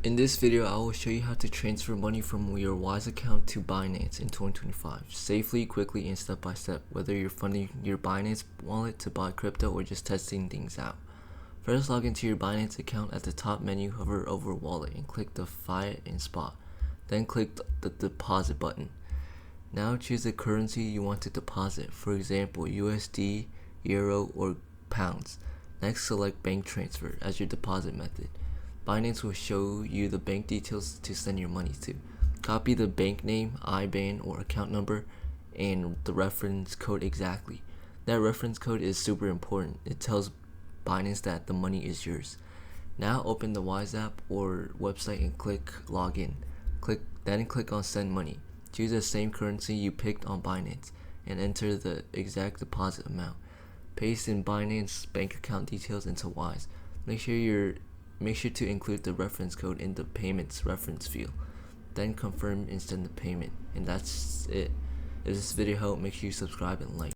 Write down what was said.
In this video, I will show you how to transfer money from your Wise account to Binance in 2025 safely, quickly, and step by step, whether you're funding your Binance wallet to buy crypto or just testing things out. First, log into your Binance account. At the top menu, hover over wallet and click the fiat and spot. Then click the deposit button. Now choose the currency you want to deposit, for example USD, Euro, or Pounds. Next, select bank transfer as your deposit method. Binance will show you the bank details to send your money to. Copy the bank name, IBAN, or account number and the reference code exactly. That reference code is super important. It tells Binance that the money is yours. Now open the Wise app or website and click login. Then click on send money. Choose the same currency you picked on Binance and enter the exact deposit amount. Paste in Binance bank account details into Wise. Make sure to include the reference code in the payments reference field. Then confirm and send the payment. And that's it. If this video helped, make sure you subscribe and like.